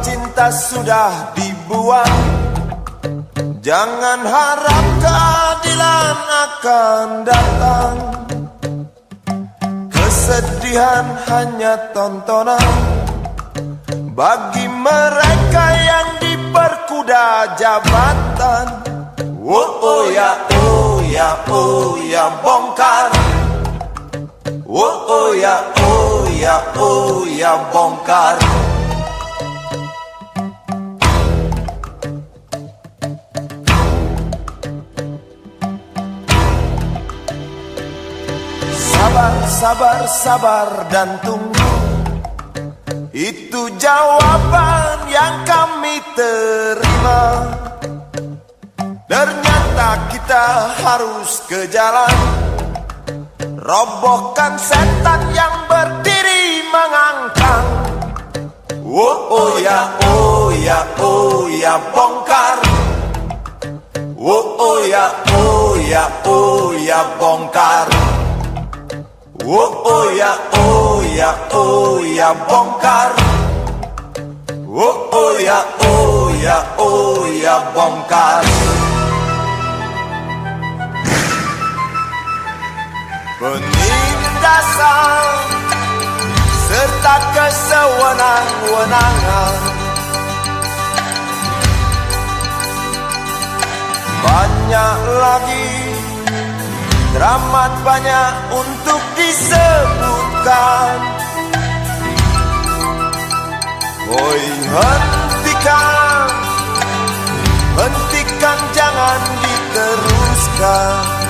cinta sudah dibuang, jangan harap keadilan akan datang. Kesedihan hanya tontonan bagi mereka yang diperkuda jabatan. Oh ya, oh ya, oh ya, bongkar. Oh ya, oh ya, oh ya, bongkar. Sabar, sabar, sabar dan tunggu, itu jawaban yang kami terima. Ternyata kita harus ke jalan, robohkan setan yang berdiri mengangkang. Oh ya, oh ya, oh ya, bongkar. Oh ya, oh ya, oh ya, bongkar. Oh ya, oh ya, oh ya, bongkar. Oh ya, oh ya, oh ya, bongkar. Penindasan serta kesewenang-wenangan, banyak lagi, teramat banyak untuk disebutkan. Oi, hentikan, hentikan, jangan diteruskan.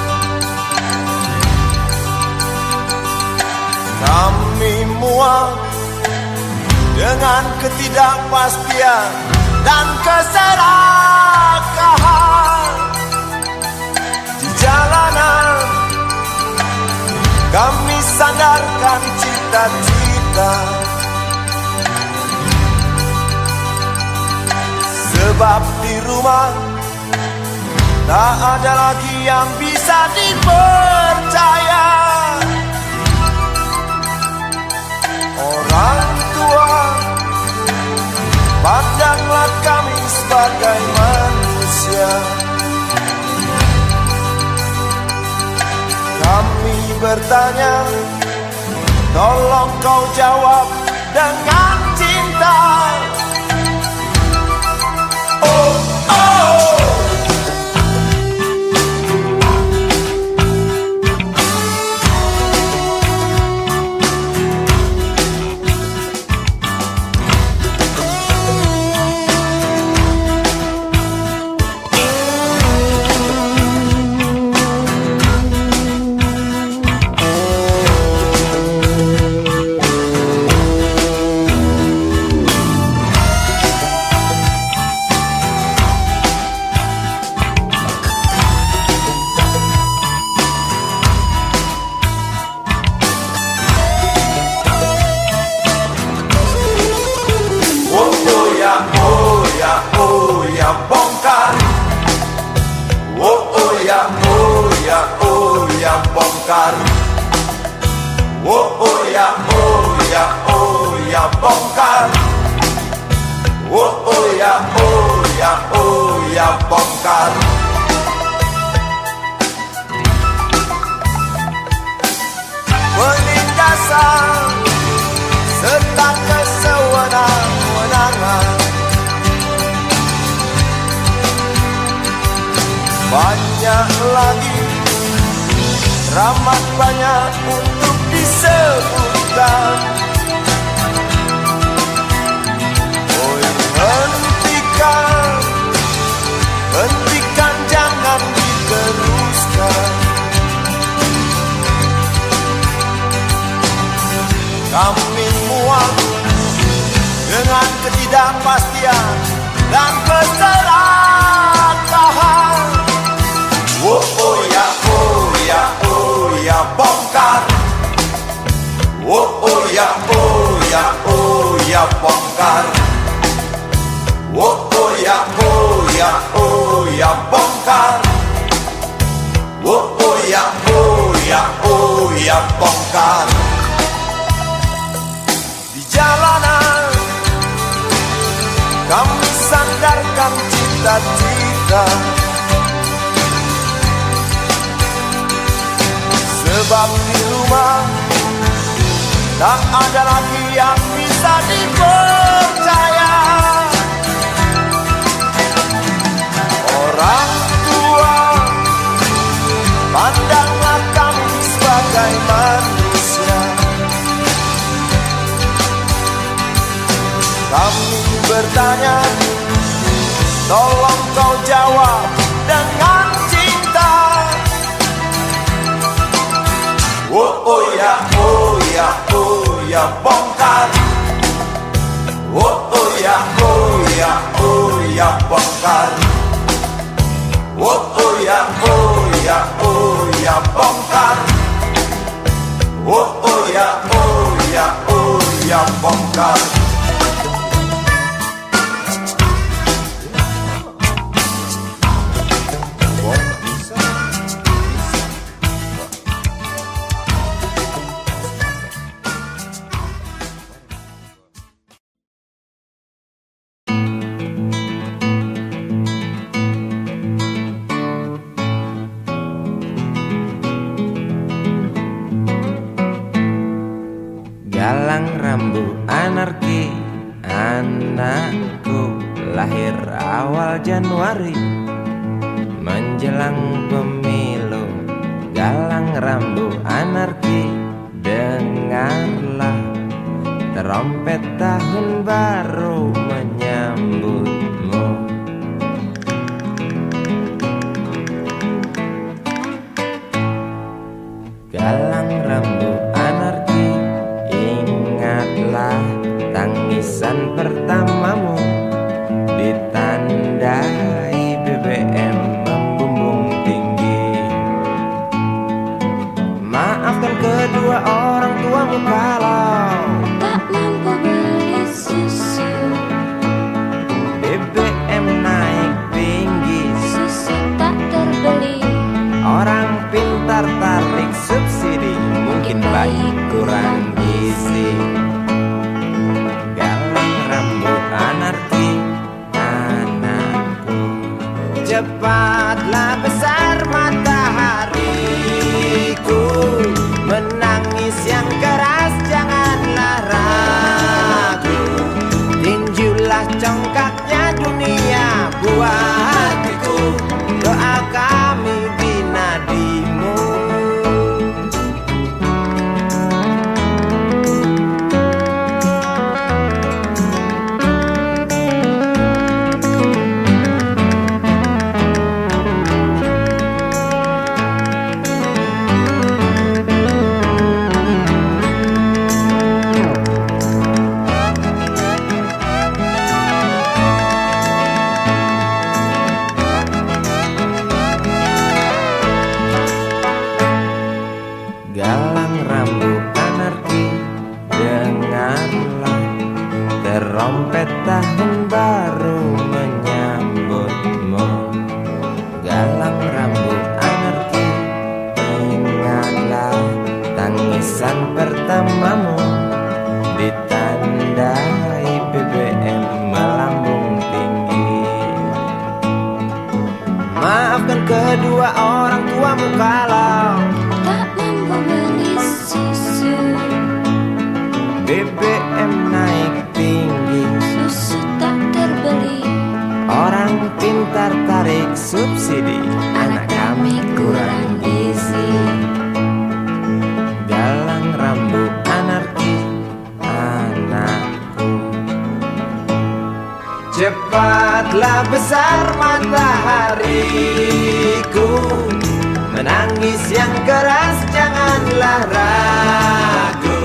Kami muak dengan ketidakpastian dan keserakahan di jalanan. Kami sandarkan cita-cita, sebab di rumah tak ada lagi yang bisa dipercaya. Orang tua, pandanglah kami sebagai manusia. Kami bertanya, tolong kau jawab dengan cinta. Oh, oh. Bongkar. Oh ya, oh ya, oh ya, bongkar. Oh ya, oh ya, oh ya, bongkar. Penindasan serta kesewenang-wenangan, banyak lagi, teramat banyak untuk disebutkan. Oh, hentikan, hentikan, jangan diteruskan. Kami muak dengan ketidakpastian dan keserakahan. Oh ya, oh ya, oh ya, bongkar. Oh ya, oh ya, oh ya, bongkar. Oh ya, oh ya, oh ya, bongkar. Oh ya, oh ya, oh ya, bongkar. Di jalanan sukacita. Sebab di rumah tak ada lagi yang bisa dipercaya. Orang tua, pandanglah kami sebagai manusia. Kami bertanya, tolong kau jawab dengan cinta. Oh ya, oh ya, oh ya, bongkar. Oh ya, oh ya, oh ya, bongkar. Oh ya, oh ya, oh ya, bongkar. Oh ya, oh ya, oh ya, bongkar. Galang rambu anarki, anakku lahir awal Januari menjelang pemilu. Galang rambu anarki, dengarlah trompet tahun baru menyambutmu. Galang rambu anarki, ingatlah tangisan pertamamu ditandai BBM membumbung tinggi. Maafkan kedua orang tuamu kalau tak mampu beli susu. BBM naik tinggi, Susu tak terbeli. orang pintar tarik subsidi, mungkin bayi kurang gizi. Galang rambu anarki, anakku. Cepatlah besar matahariku, menangis yang keras janganlah ragu. Tinjulah congkaknya dunia buah hatiku, doa kami di nadimu. Galang rambu anarki, dengarlah trompet tahun baru menyambutmu. Galang rambu anarki, ingatlah tangisan pertamamu ditandai BBM melambung tinggi. Maafkan kedua orang tuamu kalau Tak mampu beli susu. BBM naik tinggi, Susu tak terbeli. orang pintar tarik subsidi, anak kami kurang gizi. Galang rambu anarki, anakku. Cepatlah besar matahariku, menangis yang keras janganlah ragu.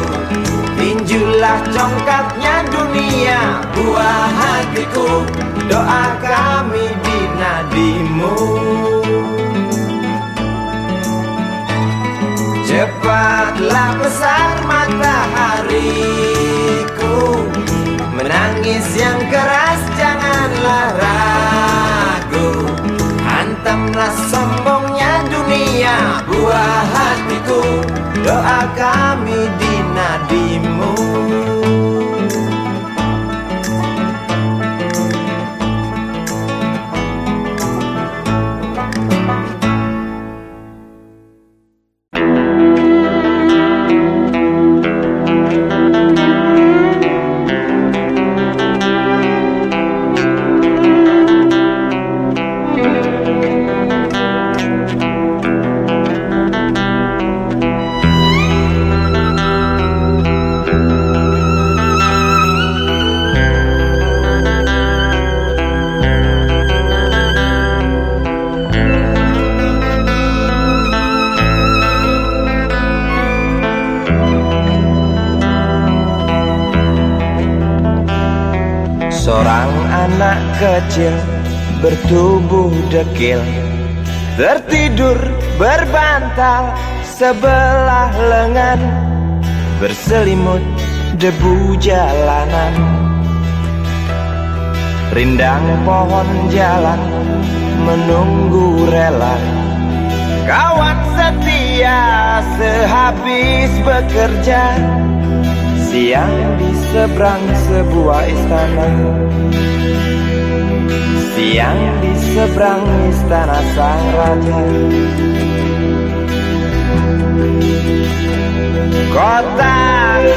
Tinjulah congkaknya dunia buah hatiku, doa kami di nadimu. Cepatlah besar matahariku, menangis yang keras janganlah ragu. Hantamlah sombongnya dunia buah hatiku, doa kami di nadimu. Seorang anak kecil bertubuh dekil tertidur berbantal sebelah lengan, berselimut debu jalanan. Rindang pohon jalan menunggu rela, kawan setia sehabis bekerja. Siang di seberang sebuah istana, siang di seberang istana sang raja. Kota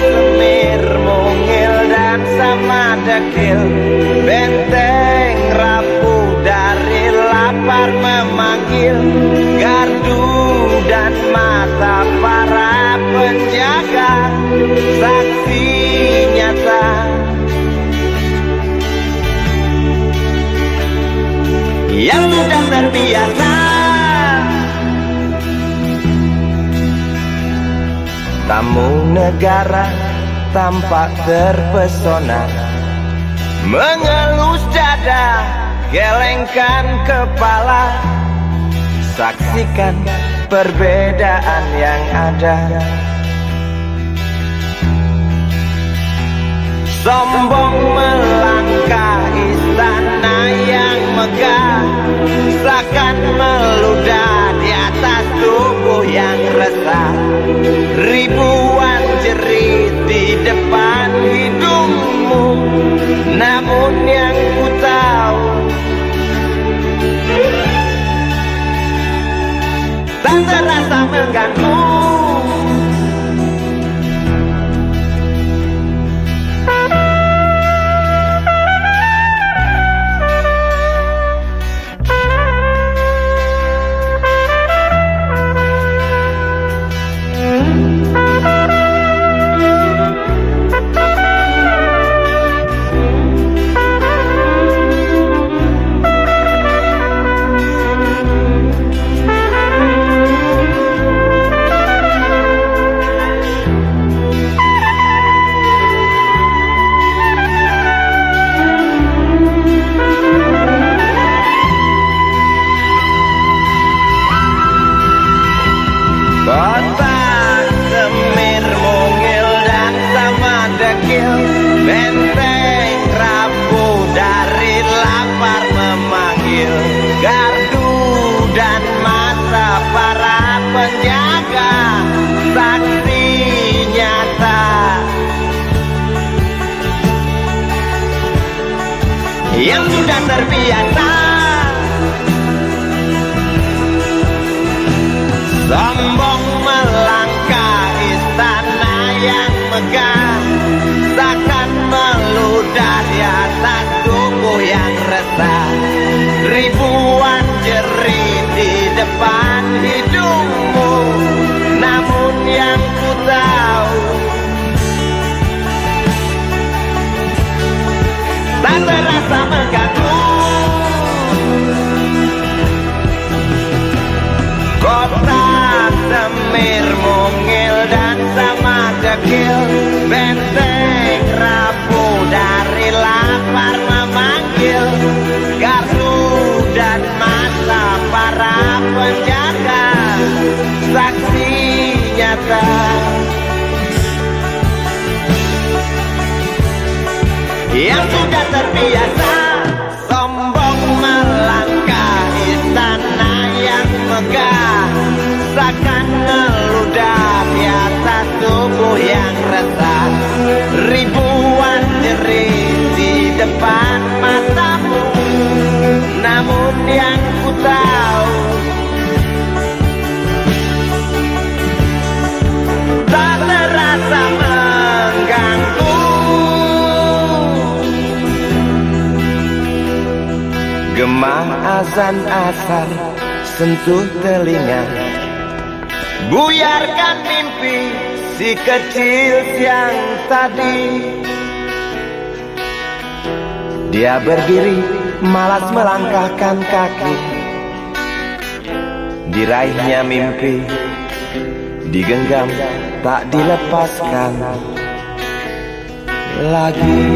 Semir, Mungil dan Samadekil, benteng rapuh dari lapar memanggil. Gardu dan mata para penjaga, saksi nyata yang sudah terbiasa. Tamu negara tampak terpesona, mengelus dada, gelengkan kepala. Saksikan perbedaan yang ada. Sombong melangkah istana yang megah, seakan meludah di atas tubuh yang resah. Ribuan jerit di depan hidungmu, namun yang ku tahu tak terasa mengganggu. Kota Semir, Mungil dan Samadekil, benteng rapuh dari lapar memanggil. Gardu dan mata para penjaga, saksi nyata yang sudah terbiasa. Sombong melangkah istana yang megah, seakan meludah di atas tubuh yang resah. Ribuan jerit di depan hidungmu, namun yang ku tahu tak terasa mengganggu. Kota Semir, Mungil dan Samadekil, benteng rapuh dari lapar memanggil. Gardu dan mata para penjaga, saksi nyata yang sudah terbiasa. Sombong melangkah istana yang megah, seakan meludah di atas tubuh yang resah. Ribuan jerit di depan matamu, namun yang ku tahu tak terasa mengganggu. Gema azan asar sentuh telinga, buyarkan mimpi si kecil siang tadi. Dia berdiri malas melangkahkan kaki, diraihnya mimpi digenggam tak dilepaskan lagi.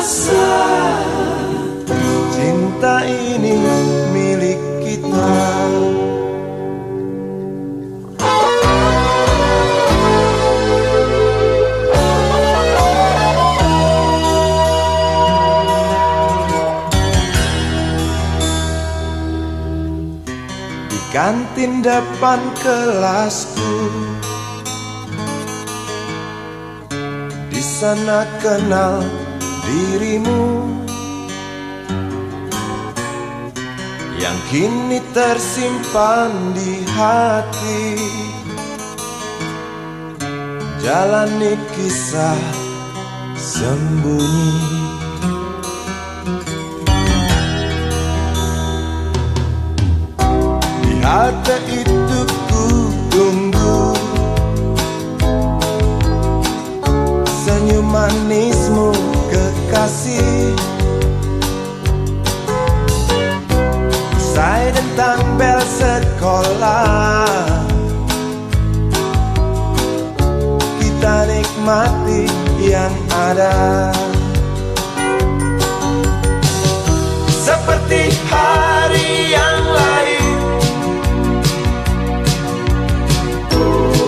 rasa cinta ini milik kita. Di kantin depan kelasku, di sana kenal dirimu yang kini tersimpan di hati. Jalani kisah sembunyi, di halte itu ku tunggu senyum manismu kekasih. Usai tentang bel sekolah, kita nikmati yang ada. Seperti hari yang lain,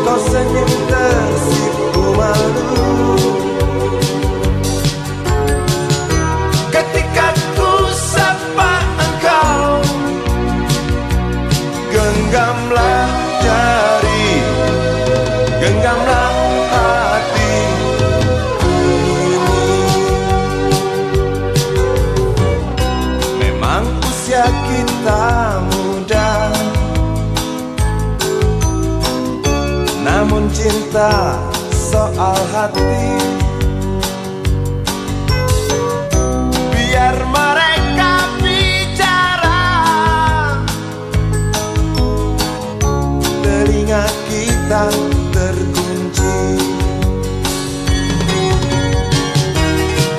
kau senyum tersipu malu ketika ku sapa engkau. Genggamlah jari, genggamlah hati ini. Memang usia kita muda, namun cinta soal hati. Biar mereka bicara, telinga kita terkunci.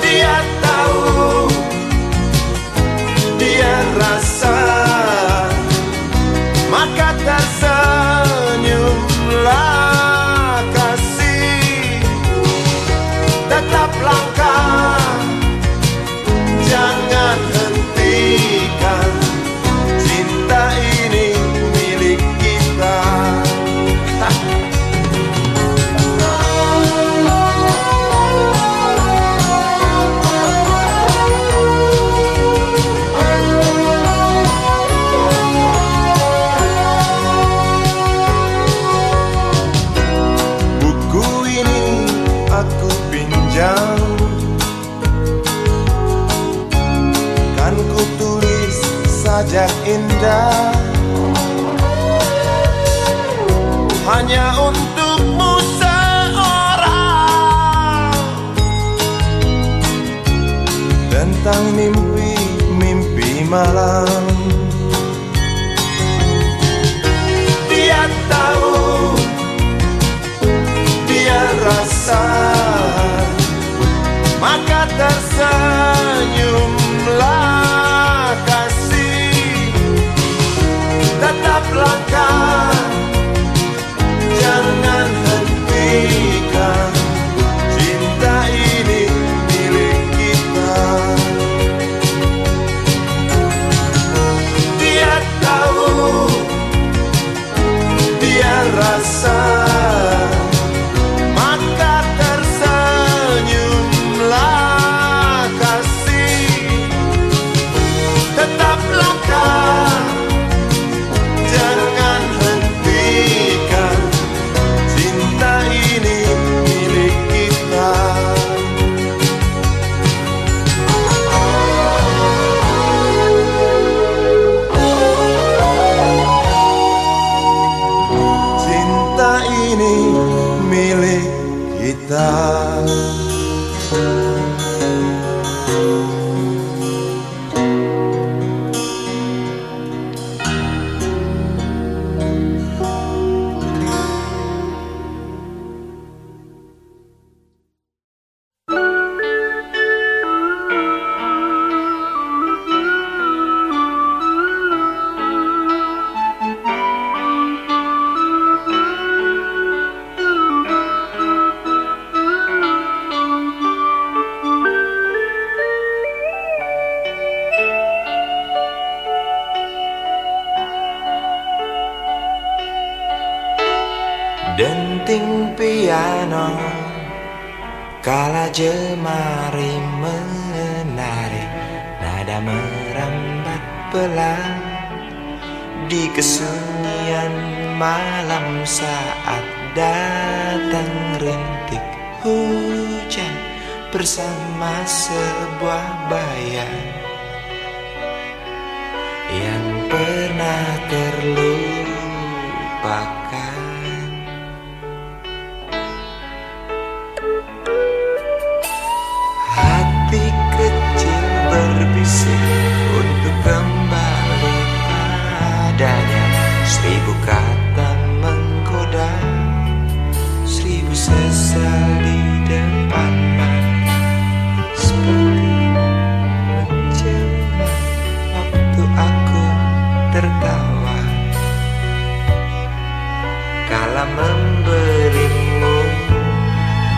Dia tahu, dia rasa, maka tersenyumlah kasih. Tetap langkah, jangan hentikan, cinta ini milik kita. Buku ini aku pinjam, kan ku tulis sajak indah hanya untukmu seorang, tentang mimpi-mimpi malam. Dia tahu, dia rasa, maka tersenyumlah kasih. Tetap langkah, jangan hentikan, cinta ini milik kita. Dia tahu, dia rasa, maka tersenyumlah kasih. Tetap langkah, jangan piano, kala jemari menari, nada merambat pelan di kesunyian malam saat datang rintik hujan bersama sebuah bayang yang pernah terlupakan. Hati kecil berbisik untuk kembali padanya. 1000 kata menggoda, 1000 sesal di depan mata, seperti menjelma waktu aku tertawa kala memberimu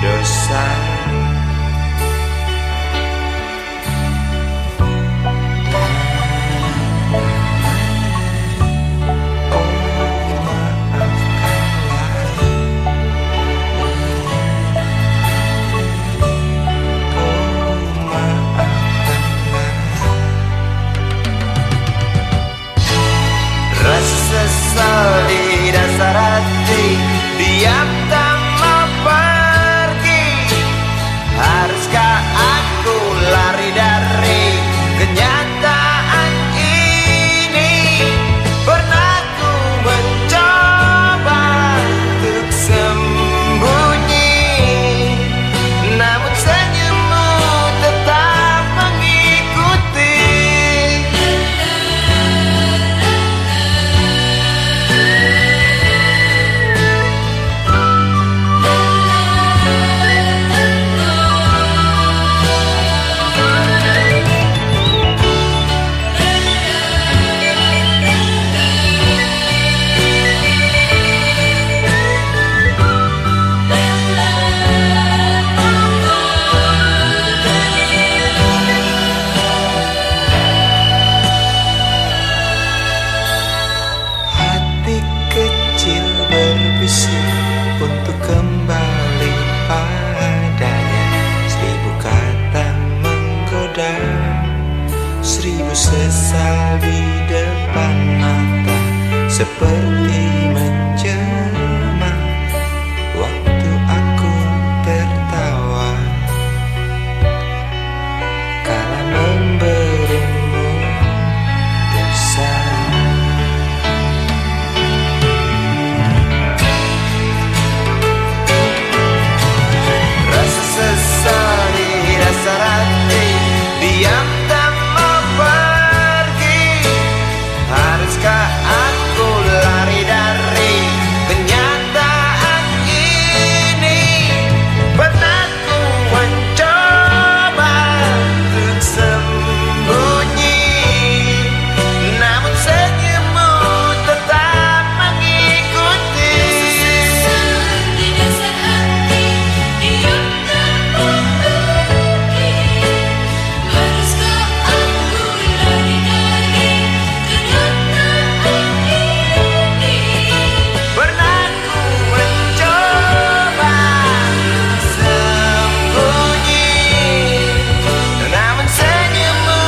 dosa. Sesal di dasar hati, diam tak mau pergi. Haruskah aku lari dari kenyataan ini? Pernah ku mencoba untuk sembunyi, namun senyummu tetap mengikuti. Berbisik untuk kembali padanya. 1000 kata menggoda, 1000 sesal di depan mata, seperti menjelma waktu aku tertawa kala memberimu dosa. Sesal di dasar hati, diam tak mau pergi. Haruskah aku lari dari kenyataan ini? Pernah ku mencoba untuk sembunyi, namun senyummu tetap mengikuti. Di dasar hati, diam tak mau pergi. Haruskah aku lari dari kenyataan ini? Pernah ku mencoba sembunyi, namun senyummu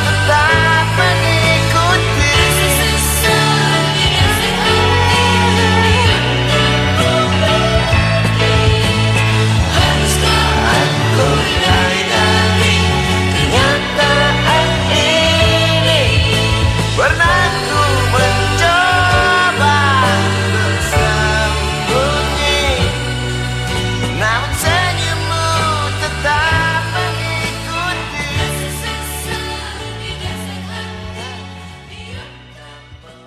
tetap mengikuti. Sesal di dasar hati, diam tak mau pergi. Haruskah Aku lari dari kenyataan ini. Pernah ku mencoba untuk sembunyi, namun senyummu tetap mengikuti. sesal di dasar hati, diam tak mau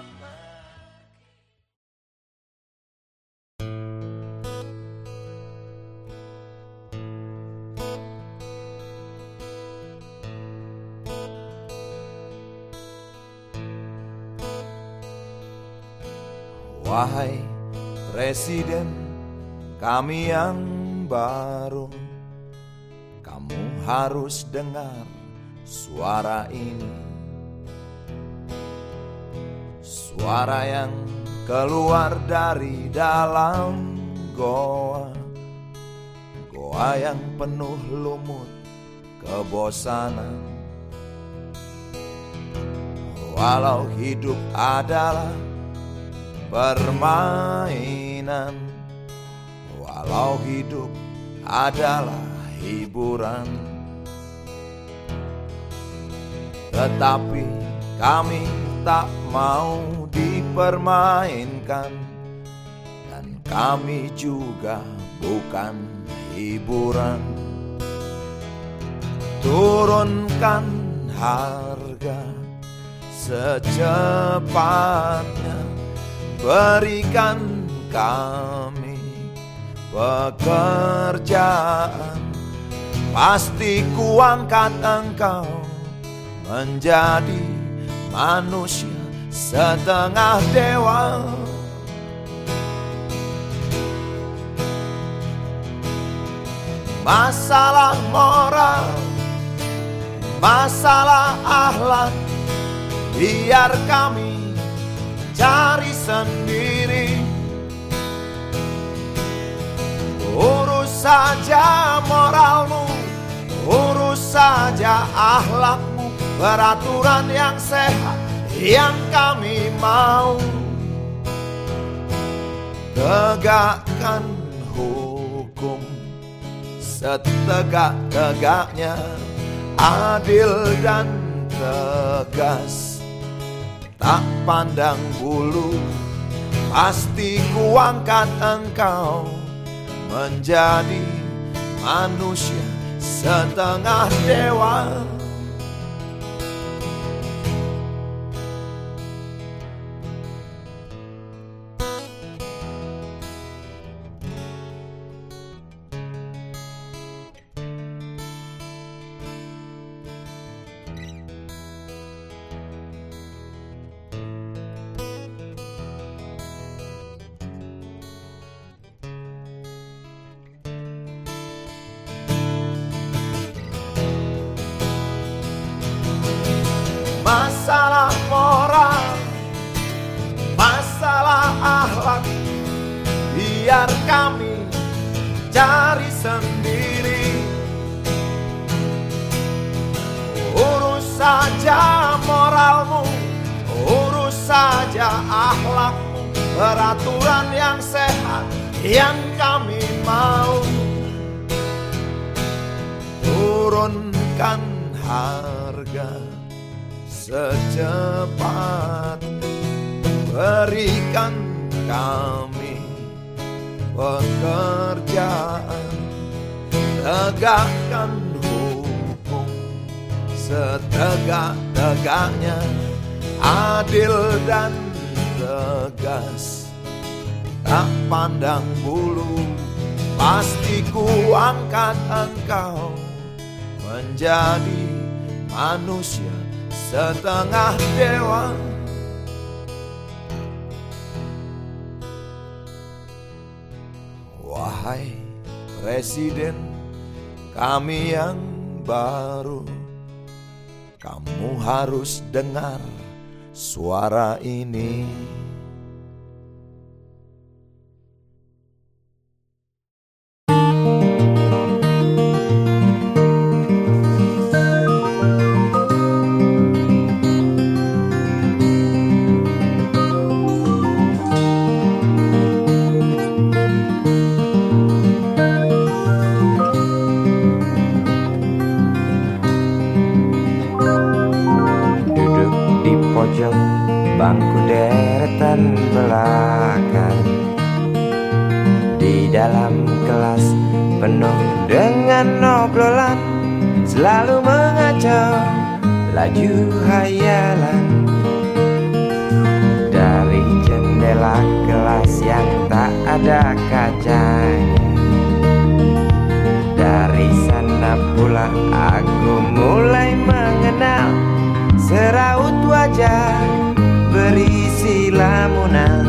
Wahai Presiden kami yang baru, kamu harus dengar suara ini. Suara yang keluar dari dalam goa, goa yang penuh lumut kebosanan. Walau hidup adalah permainan, walau hidup adalah hiburan, tetapi kami tak mau dipermainkan, dan kami juga bukan hiburan. Turunkan harga secepatnya, berikan kami pekerjaan, pasti kuangkat engkau menjadi manusia setengah dewa. Masalah moral, masalah akhlak, biar kami cari sendiri. Urus saja moralmu, urus saja akhlakmu, peraturan yang sehat yang kami mau. Tegakkan hukum setegak-tegaknya, adil dan tegas, tak pandang bulu, pasti kuangkat engkau menjadi manusia setengah dewa. Masalah moral, masalah akhlak, biar kami cari sendiri. Urus saja moralmu, urus saja akhlakmu, peraturan yang sehat yang kami mau. Turunkan harga secepat, berikan kami pekerjaan, tegakkan hukum setegak-tegaknya, adil dan tegas, tak pandang bulu, pasti kuangkat engkau menjadi manusia setengah dewa. Wahai Presiden kami yang baru, kamu harus dengar suara ini. Pojok bangku deretan belakang, di dalam kelas penuh dengan obrolan, selalu mengacau laju hayalan. Dari jendela kelas yang tak ada kacanya, dari sana pula aku mulai mengenal seraut wajah berisi lamunan.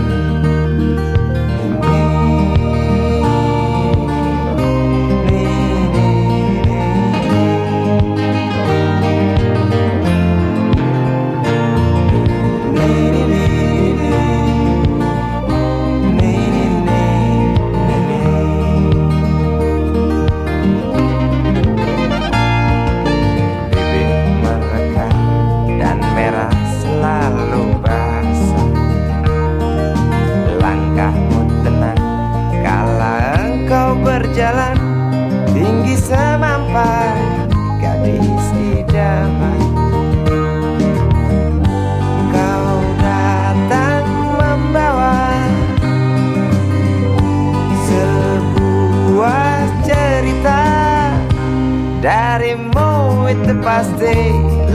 Darimu itu pasti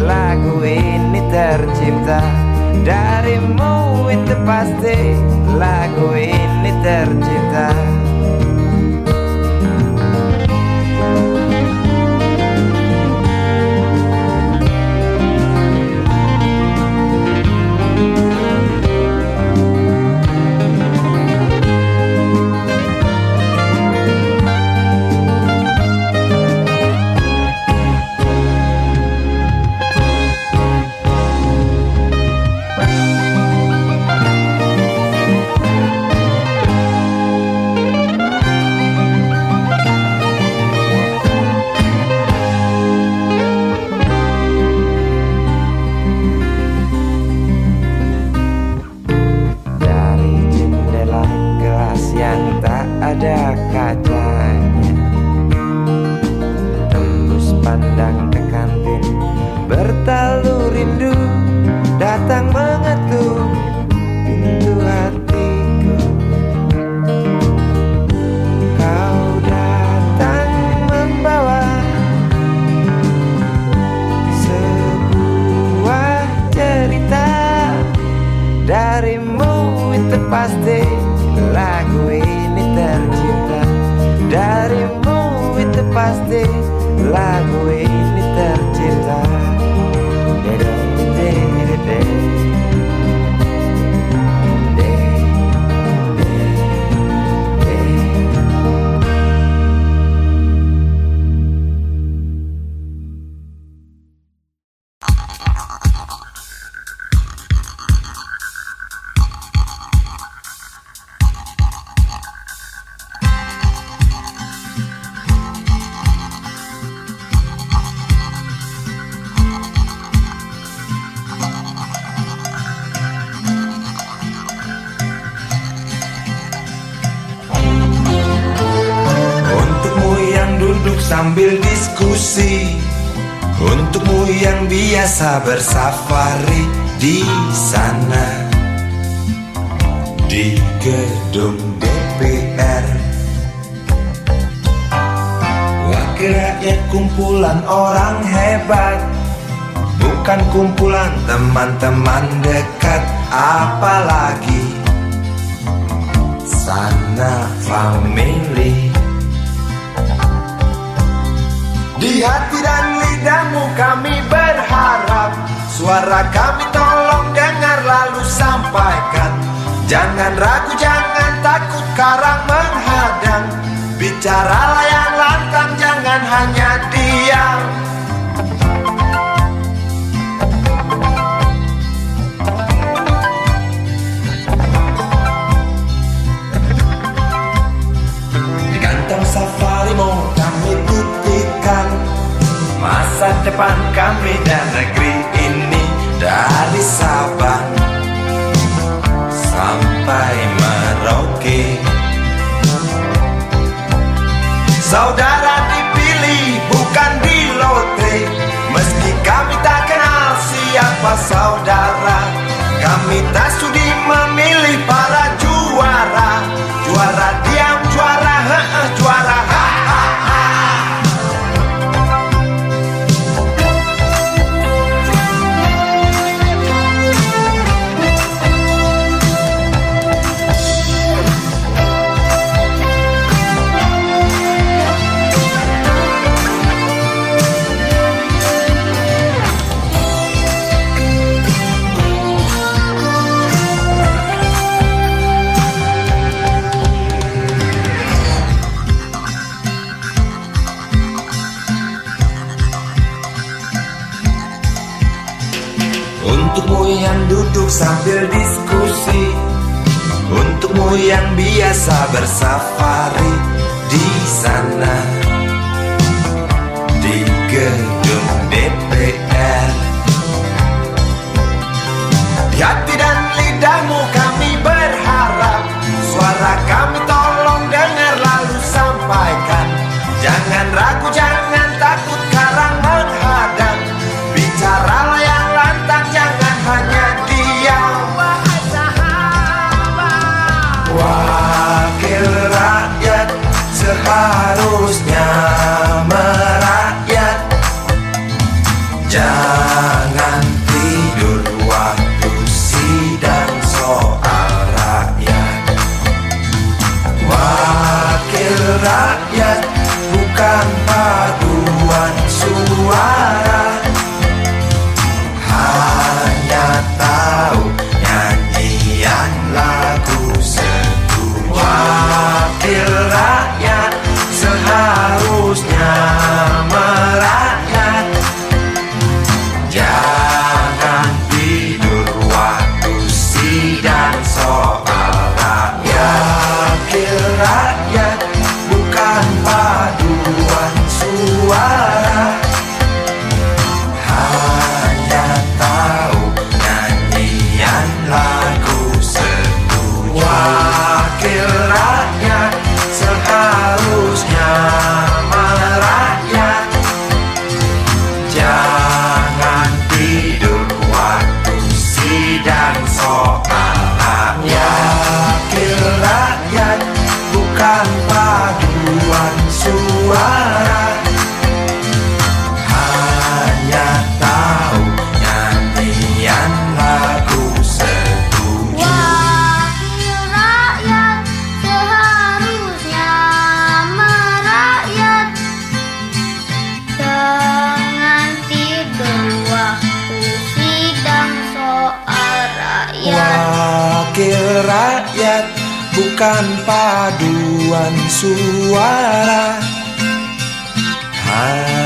lagu ini tercipta. Darimu itu pasti lagu ini tercipta. Ada kacanya, tembus pandang ke kantin, bertalu rindu datang mengetuk pintu hatiku. Kau datang membawa sebuah cerita. Darimu itu pasti lagu ini tercipta. Darimu itu pasti lagu ini tercipta. Sambil diskusi, untukmu yang biasa bersafari di sana, di gedung DPR. Wakil rakyat kumpulan orang hebat, bukan kumpulan teman-teman dekat, apalagi sana family. Di hati dan lidahmu kami berharap, suara kami tolong dengar lalu sampaikan. Jangan ragu, jangan takut karang menghadang, bicaralah yang lantang, jangan hanya diam. Di kantong safarimu kami titipkan masa depan kami dan negeri ini, dari Sabang sampai Merauke. Saudara dipilih bukan di lotre, meski kami tak kenal siapa saudara. Kami tak sudi memilih para juara, juara diam, juara juara untukmu yang duduk sambil diskusi, untukmu yang biasa bersafari di sana, di gedung DPR. Di hati dan lidahmu kami berharap, suara kami tolong dengar lalu sampaikan. Jangan ragu, jangan takut karang menghadang, bicaralah yang lantang, jangan hanya diam. Wakil rakyat seharusnya merakyat, Jangan tidur waktu sidang soal rakyat. Wakil rakyat bukan paduan suara, hanya tahu nyanyian lagu setuju. Wakil rakyat seharusnya merakyat. Jangan tidur waktu sidang soal rakyat. Wakil rakyat bukan paduan suara, hanya tahu nyanyian lagu setuju. Wakil rakyat seharusnya merakyat. Jangan tidur waktu sidang soal rakyat. Wakil rakyat bukan paduan suara, hanya tahu nyanyian lagu setuju. Wakil rakyat seharusnya merakyat. Jangan tidur waktu sidang soal rakyat. Wakil rakyat bukan paduan suara,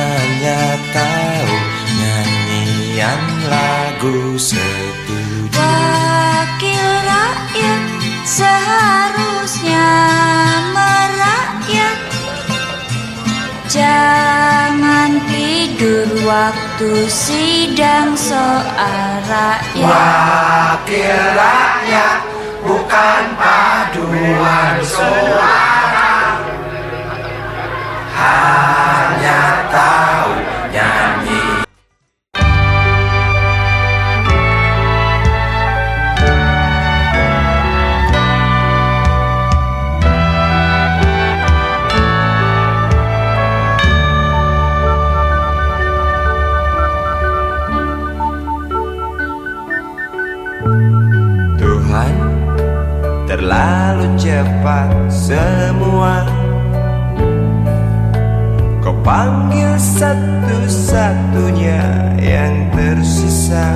hanya tahu nyanyian lagu setuju. Wakil rakyat seharusnya merakyat. Jangan tidur waktu sidang soal rakyat. Wakil rakyat bukan paduan suara, hanya tahu nyanyi. Tuhan, terlalu cepat semua. Kau panggil satu-satunya yang tersisa,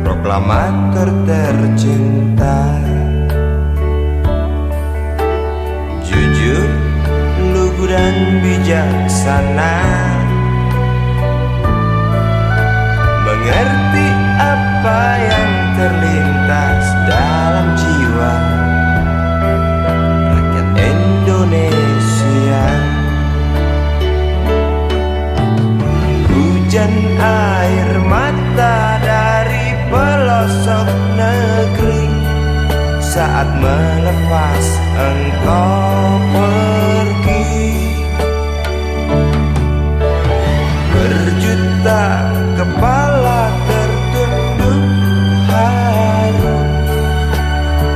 proklamator tercinta. Jujur, lugu dan bijaksana, mengerti apa yang terlintas dalam jiwa rakyat Indonesia. Hujan air mata dari pelosok negeri saat melepas engkau pergi. Berjuta kepala tertunduk haru,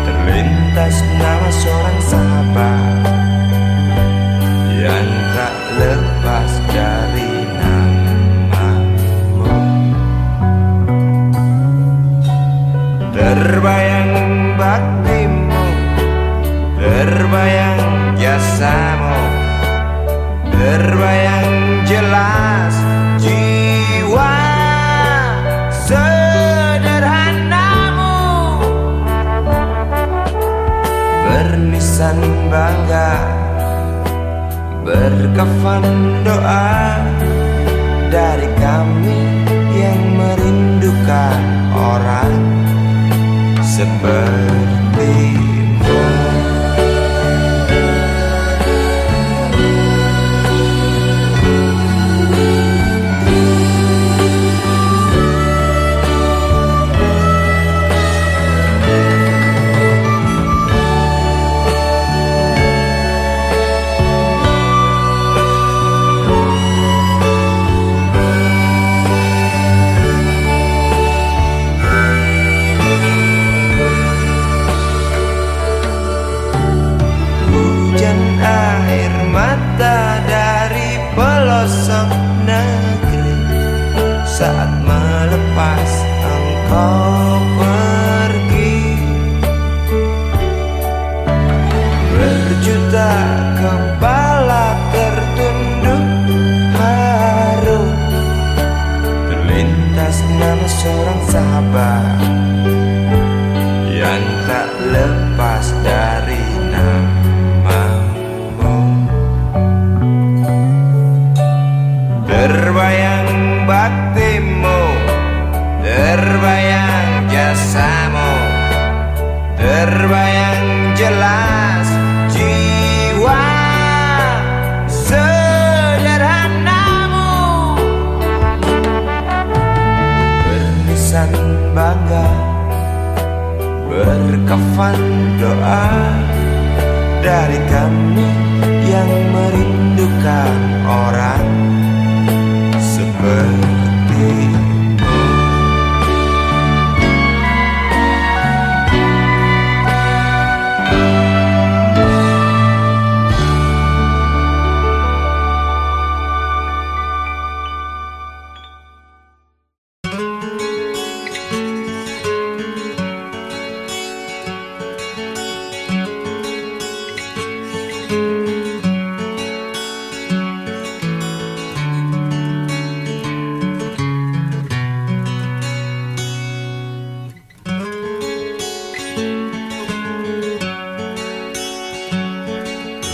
terlintas nama seorang sahabat yang tak lepas dari namamu. Terbayang baktimu, terbayang jasamu, terbayang jelas jiwa sederhanamu, bernisan bangga, berkafan doa dari kami yang merindukan orang sepertimu. terbayang baktimu, terbayang jasamu, terbayang jelas jiwa sederhanamu. Bernisan bangga, berkafan doa dari kami yang merindukan orang seperti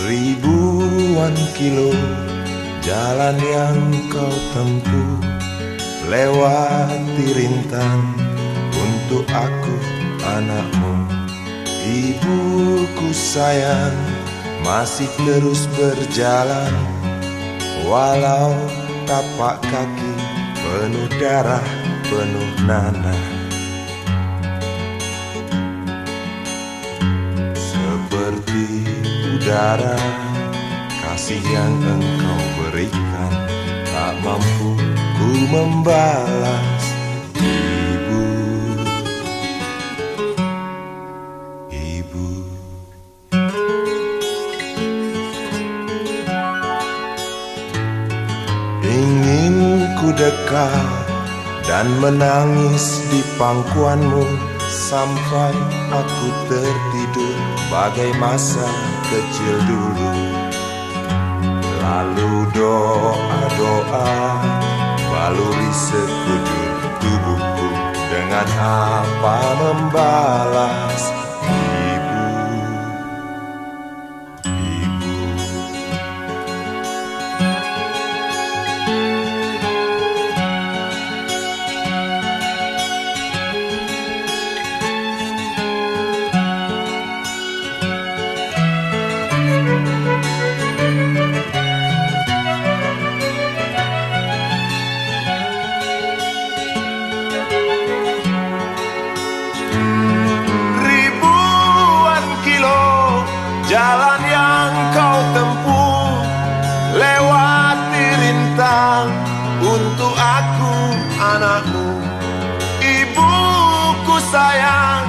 ribuan kilo jalan yang kau tempuh, lewati rintang untuk aku anakmu. Ibuku sayang masih terus berjalan, walau tapak kaki penuh darah, penuh nanah. Seperti udara, kasih yang engkau berikan tak mampu ku membalas. Ibu, ibu. Ingin ku dekat dan menangis di pangkuanmu sampai aku tertidur bagai masa kecil dulu. Lalu doa-doa baluri sekujur tubuhku, dengan apa membalas. Ibu, ibu. Jalan yang kau tempuh, lewati rintang untuk aku anakmu. Ibuku sayang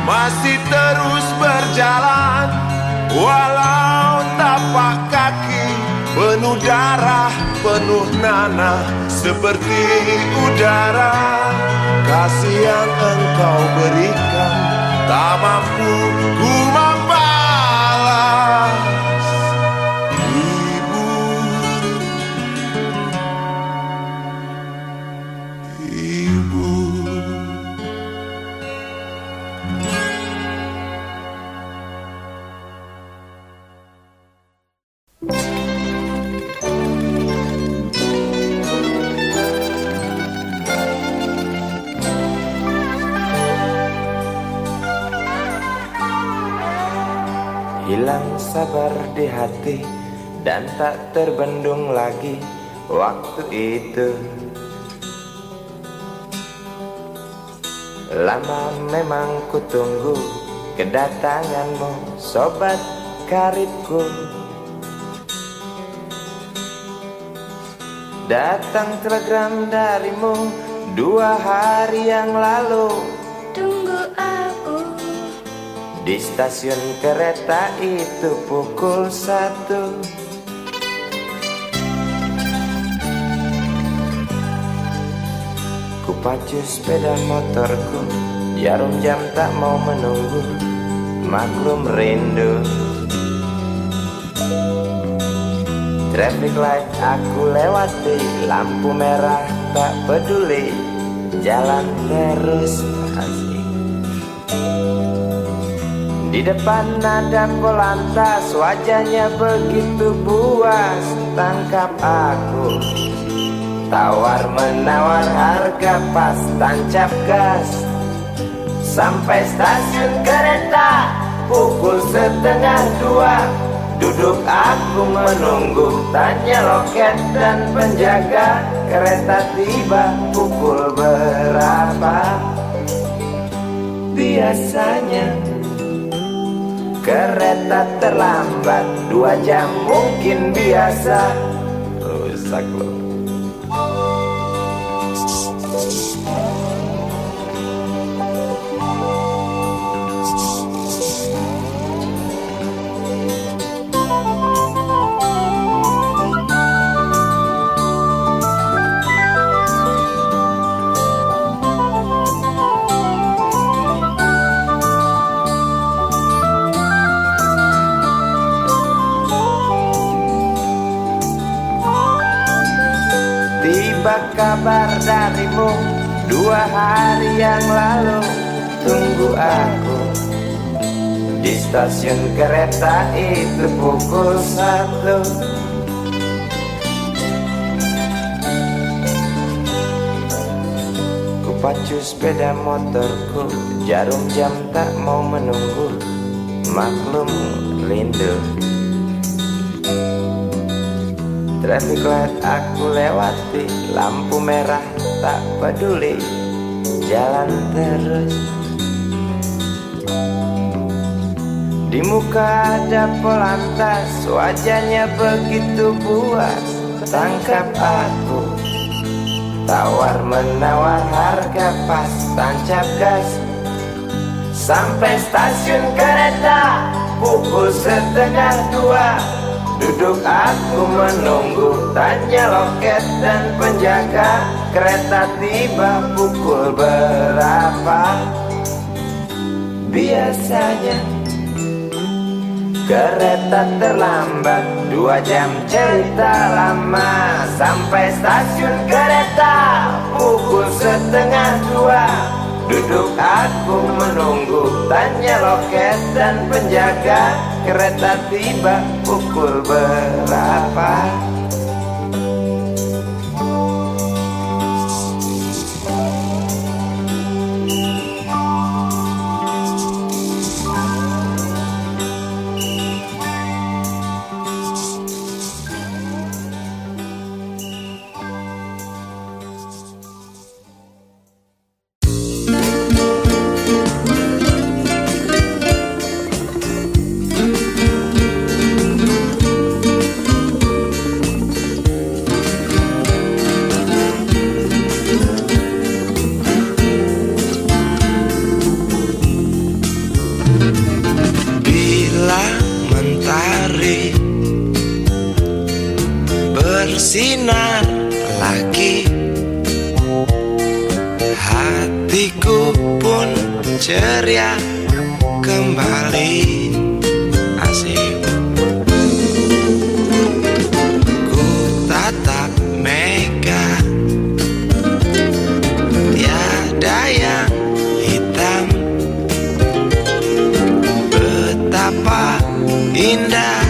masih terus berjalan, walau tapak kaki penuh darah, penuh nanah. Seperti udara, kasih yang engkau berikan tak mampu ku membalas. Ibu, ibu. Hilang sabar di hati dan tak terbendung lagi waktu itu. Lama memang ku tunggu kedatanganmu, sobat karibku. Datang telegram darimu 2 hari yang lalu. Tunggu aku Di stasiun kereta itu pukul 1. Ku pacu sepeda motorku, jarum jam tak mau menunggu, maklum rindu. Traffic light aku lewati, lampu merah tak peduli, jalan terus asik. Di depan ada polantas, wajahnya begitu buas, tangkap aku. Tawar menawar harga pas, tancap gas. Sampai stasiun kereta pukul 1:30. Duduk aku menunggu, tanya loket dan penjaga, kereta tiba pukul berapa? Biasanya kereta terlambat 2 jam mungkin biasa. Rusak loh. Tiba kabar darimu 2 hari yang lalu. Tunggu aku di stasiun kereta itu pukul 1. Kupacu sepeda motorku, jarum jam tak mau menunggu. Maklum rindu. Traffic light aku lewati, lampu merah tak peduli, jalan terus. Di muka ada polantas, wajahnya begitu buas. Tangkap aku, tawar menawar harga pas, tancap gas. Sampai stasiun kereta pukul 1:30. Duduk aku menunggu, tanya loket dan penjaga, kereta tiba pukul berapa? Biasanya kereta terlambat 2 jam, cerita lama. Sampai stasiun kereta pukul 1:30. Duduk aku menunggu, tanya loket dan penjaga, kereta tiba pukul berapa? Bersinar lagi, hatiku pun ceria kembali. Asik. Ku tatap mega, tiada yang hitam. Betapa indah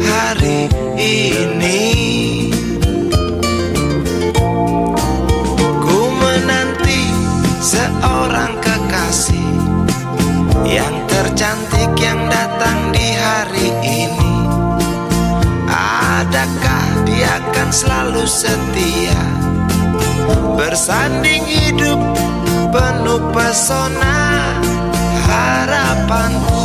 hari ini. Seorang kekasih yang tercantik yang datang di hari ini. Adakah dia akan selalu setia, bersanding hidup penuh pesona harapanku.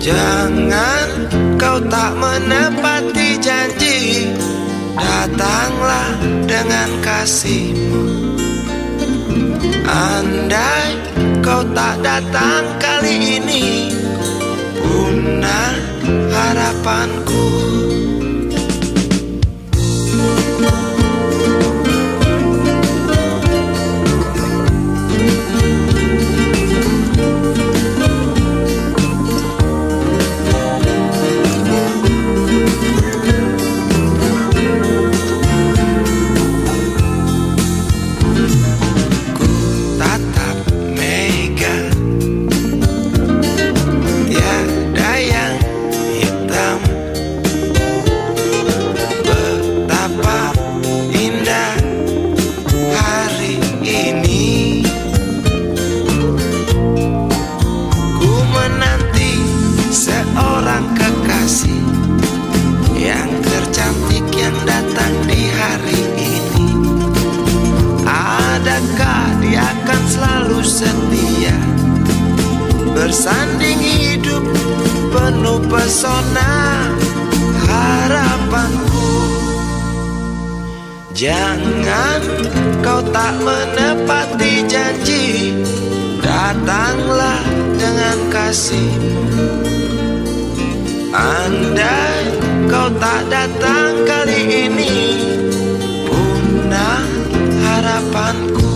Jangan kau tak menepati janji, datanglah dengan kasihmu. Andai kau tak datang kali ini, punah harapanku. setia, bersanding hidup penuh pesona harapanku. Jangan kau tak menepati janji, datanglah dengan kasihmu. Andai kau tak datang kali ini, punah harapanku.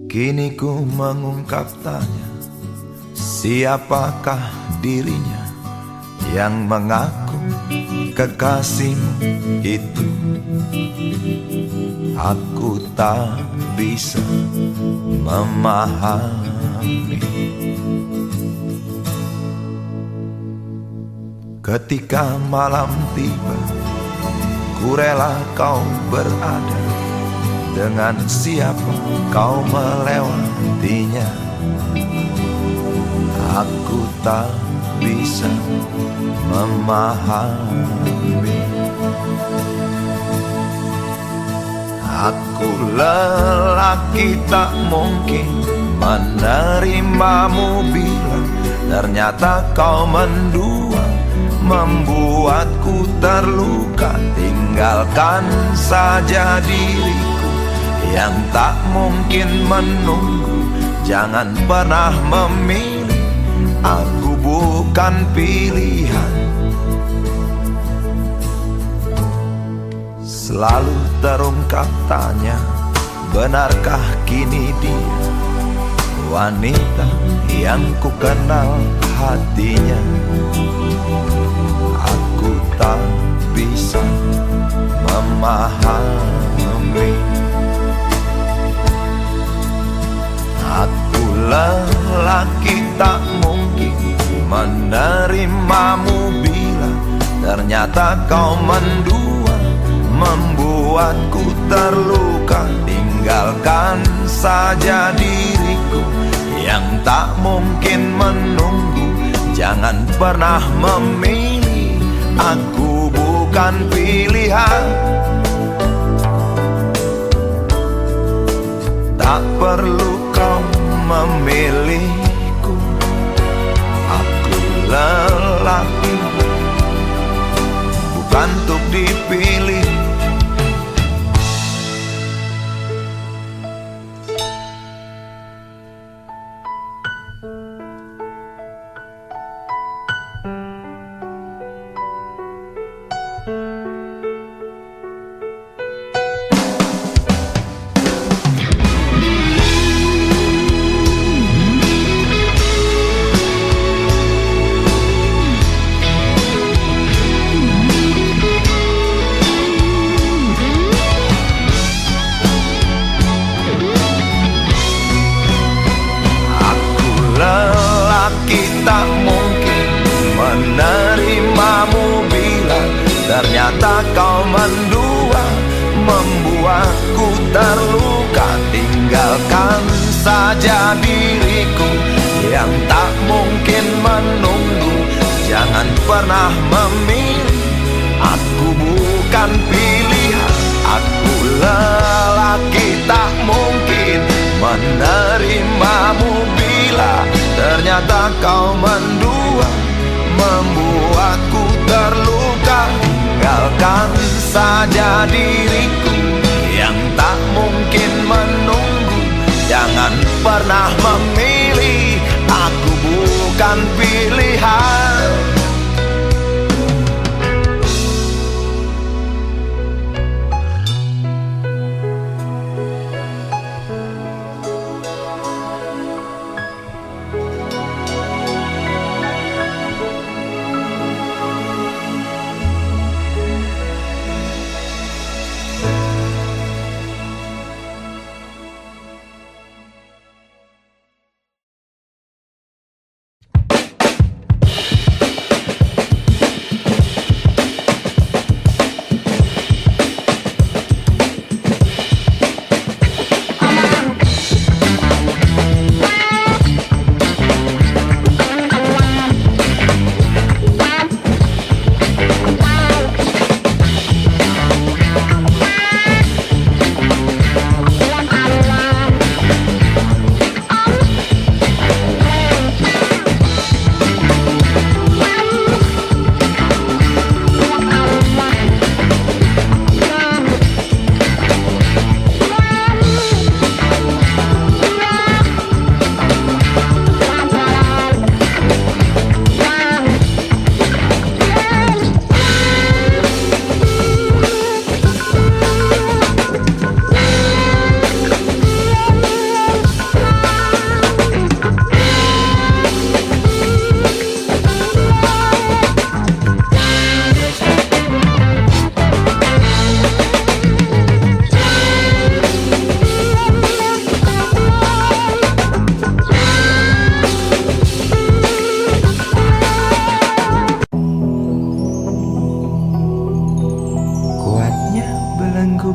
Kini ku mengungkap tanya, siapakah dirinya yang mengaku kekasihmu itu? Aku tak bisa memahami. Ketika malam tiba, ku rela kau berada. Dengan siapa kau melewatinya? Aku tak bisa memahami. Aku lelaki tak mungkin menerimamu bila ternyata kau mendua, membuatku terluka. Tinggalkan saja diriku yang tak mungkin menunggu. Jangan pernah memilih, aku bukan pilihan. Selalu terungkap tanya, benarkah kini dia wanita yang ku kenal hatinya? Aku tak bisa memahami. Aku lelaki tak mungkin menerimamu bila ternyata kau mendua, membuatku terluka. Tinggalkan saja diriku yang tak mungkin menunggu. Jangan pernah memilih, aku bukan pilihan. Tak perlu kau memilihku, aku lelaki bukan untuk dipilih. Tak mungkin menerimamu bila ternyata kau mendua, membuatku terluka. Tinggalkan saja diriku yang tak mungkin menunggu. Jangan pernah memilih, aku bukan pilihan. Aku lelaki tak mungkin menerimamu bila ternyata kau mendua, membuatku terluka. Tinggalkan saja diriku yang tak mungkin menunggu. Jangan pernah memilih, aku bukan pilihan.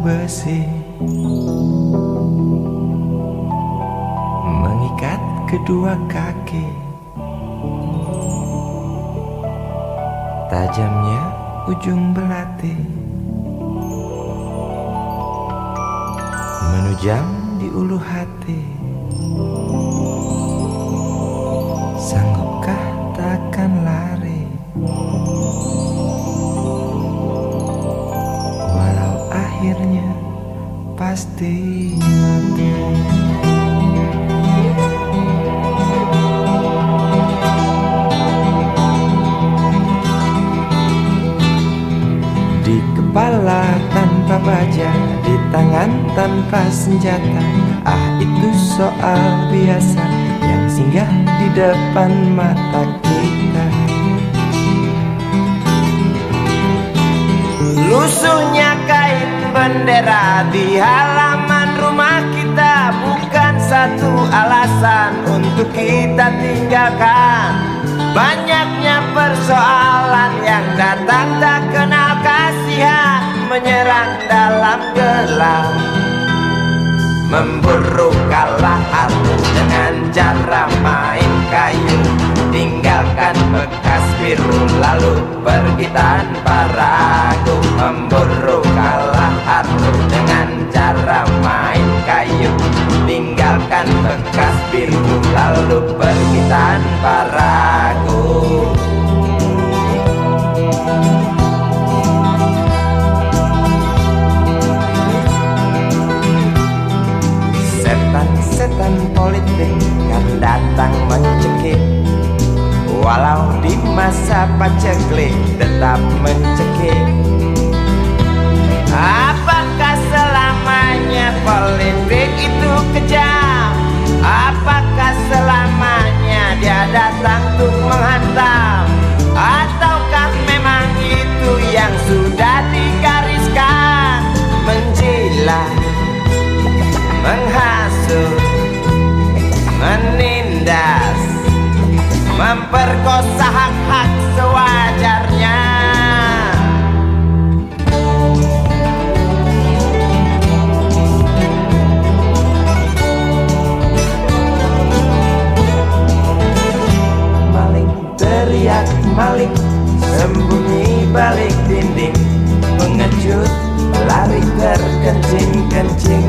besi mengikat kedua kaki. Tajamnya ujung belati menujam di ulu hati. Sanggupkah takkan lari, walau akhirnya pasti mati. Di kepala tanpa baja, di tangan tanpa senjata. Ah, itu soal biasa yang singgah di depan mata kita. Lusuhnya kain bendera di halaman rumah kita bukan satu alasan untuk kita tinggalkan. Banyaknya persoalan yang datang tak kenal kasihan, menyerang dalam gelap, memburu kalah hati dengan cara main kayu. Tinggalkan bekas biru lalu pergi tanpa ragu, memburu kalah hati dengan cara main kayu. Tinggalkan bekas biru lalu pergi tanpa ragu. Setan politik kan datang mencekik, walau di masa paceklik tetap mencekik. Apakah selamanya politik itu kejam? Apakah selamanya dia datang untuk menghantam? Ataukah memang itu yang sudah digariskan? Menjilat, menghasut, menindas, memperkosa hak-hak sewajarnya. Maling teriak maling, sembunyi balik dinding, pengecut lari terkencing-kencing,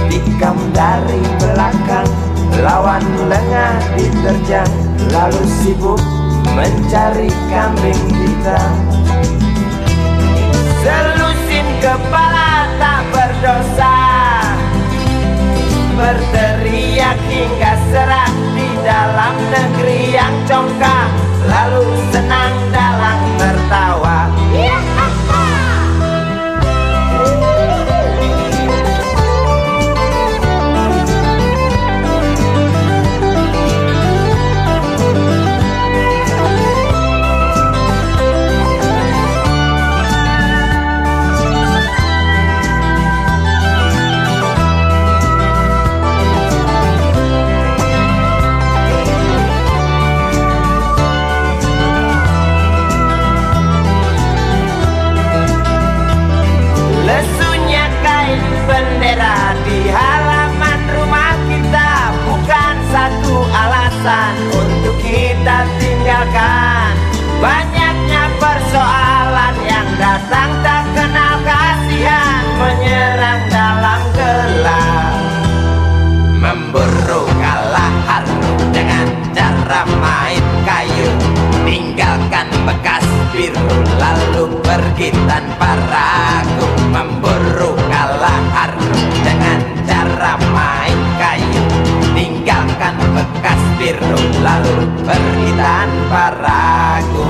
tikam dari belakang, lawan lengah diterjang, lalu sibuk mencari kambing hitam. Selusin kepala tak berdosa, berteriak hingga serak di dalam negeri yang congkak, lalu senang dalam tertawa. Di halaman rumah kita bukan satu alasan untuk kita tinggalkan. Banyaknya persoalan yang datang tak kenal kasihan, menyerang dalam gelap, memburu kalah harta dengan cara main kayu. Tinggalkan bekas biru lalu pergi tanpa ragu, memburu kalah harta dengan cara main kayu. Tinggalkan bekas biru lalu pergi tanpa ragu.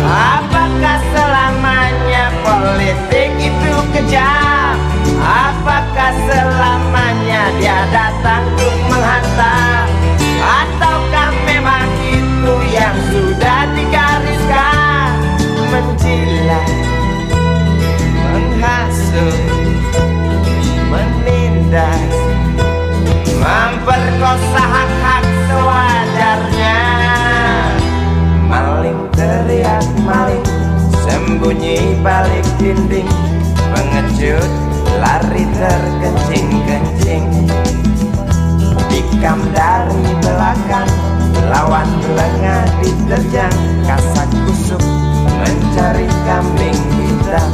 Apakah selamanya politik itu kejam? Apakah selamanya dia datang untuk menghantam? Ataukah memang itu yang sudah digariskan? Menjilat, menghasut, menindas, memperkosa hak-hak sewajarnya. lengah diterjang, kasak kusuk mencari kambing hitam.